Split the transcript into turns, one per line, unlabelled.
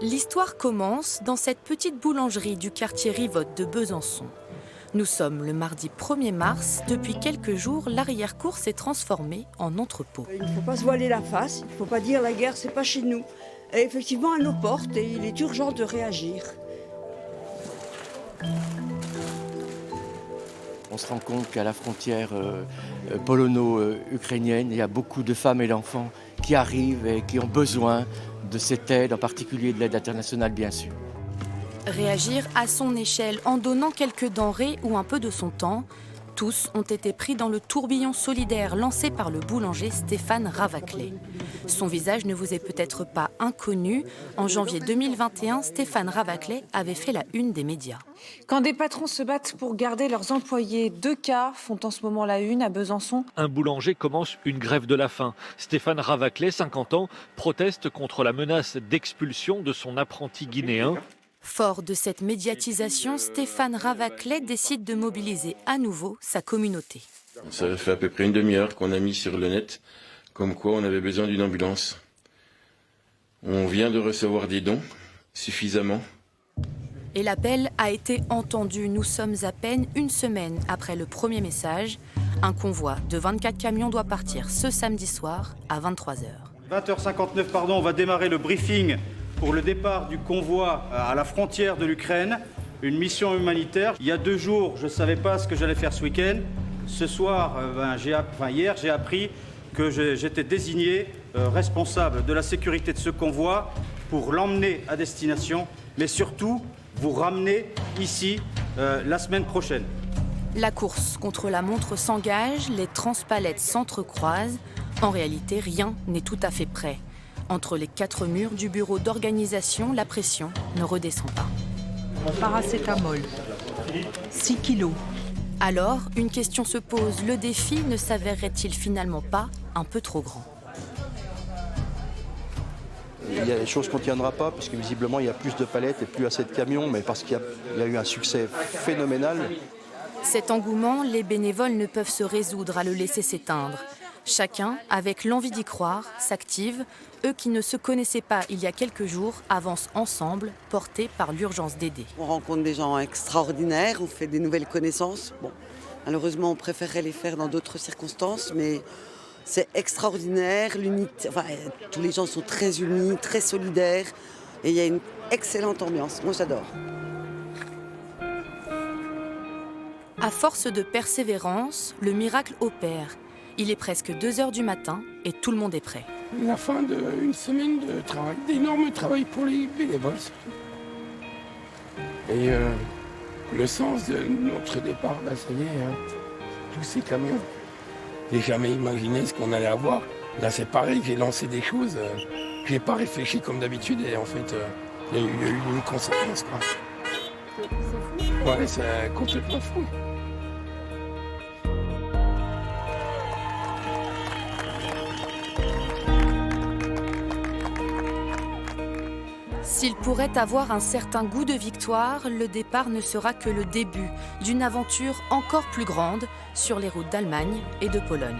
L'histoire commence dans cette petite boulangerie du quartier Rivotte de Besançon. Nous sommes le mardi 1er mars. Depuis quelques jours, l'arrière-cour s'est transformée en entrepôt.
Il ne faut pas se voiler la face, il ne faut pas dire la guerre, c'est pas chez nous. Et effectivement, à nos portes, et il est urgent de réagir.
On se rend compte qu'à la frontière polono-ukrainienne, il y a beaucoup de femmes et d'enfants qui arrivent et qui ont besoin de cette aide, en particulier de l'aide internationale, bien sûr.
Réagir à son échelle en donnant quelques denrées ou un peu de son temps. Tous ont été pris dans le tourbillon solidaire lancé par le boulanger Stéphane Ravaclet. Son visage ne vous est peut-être pas inconnu. En janvier 2021, Stéphane Ravaclet avait fait la une des médias.
Quand des patrons se battent pour garder leurs employés, 2 cas font en ce moment la une à Besançon.
Un boulanger commence une grève de la faim. Stéphane Ravaclet, 50 ans, proteste contre la menace d'expulsion de son apprenti guinéen.
Fort de cette médiatisation, Stéphane Ravaclet décide de mobiliser à nouveau sa communauté.
Ça fait à peu près une demi-heure qu'on a mis sur le net, comme quoi on avait besoin d'une ambulance. On vient de recevoir des dons, suffisamment.
Et l'appel a été entendu. Nous sommes à peine une semaine après le premier message. Un convoi de 24 camions doit partir ce samedi soir à 23h.
20h59, on va démarrer le briefing pour le départ du convoi à la frontière de l'Ukraine, une mission humanitaire. Il y a 2 jours, je ne savais pas ce que j'allais faire ce week-end. Ce soir, hier, j'ai appris que j'étais désigné responsable de la sécurité de ce convoi pour l'emmener à destination, mais surtout vous ramener ici la semaine prochaine.
La course contre la montre s'engage, les transpalettes s'entrecroisent. En réalité, rien n'est tout à fait prêt. Entre les 4 murs du bureau d'organisation, la pression ne redescend pas.
Paracétamol, 6 kilos.
Alors, une question se pose. Le défi ne s'avérerait-il finalement pas un peu trop grand ?
Il y a des choses qu'on ne tiendra pas, puisque visiblement il y a plus de palettes et plus assez de camions, mais parce qu'il y a eu un succès phénoménal.
Cet engouement, les bénévoles ne peuvent se résoudre à le laisser s'éteindre. Chacun, avec l'envie d'y croire, s'active. Eux qui ne se connaissaient pas il y a quelques jours avancent ensemble, portés par l'urgence d'aider.
On rencontre des gens extraordinaires, on fait des nouvelles connaissances. Bon, malheureusement, on préférerait les faire dans d'autres circonstances, mais c'est extraordinaire. L'unité, tous les gens sont très unis, très solidaires, et il y a une excellente ambiance. Moi, j'adore.
À force de persévérance, le miracle opère. Il est presque 2h du matin et tout le monde est prêt.
La fin d'une semaine de travail, d'énorme travail pour les bénévoles. Et le sens de notre départ, ça y est, tous ces camions. J'ai jamais imaginé ce qu'on allait avoir. Là, c'est pareil, j'ai lancé des choses. J'ai pas réfléchi comme d'habitude et en fait, il y a eu une conséquence, quoi. C'est fou. Ouais, c'est complètement fou.
S'il pourrait avoir un certain goût de victoire, le départ ne sera que le début d'une aventure encore plus grande sur les routes d'Allemagne et de Pologne.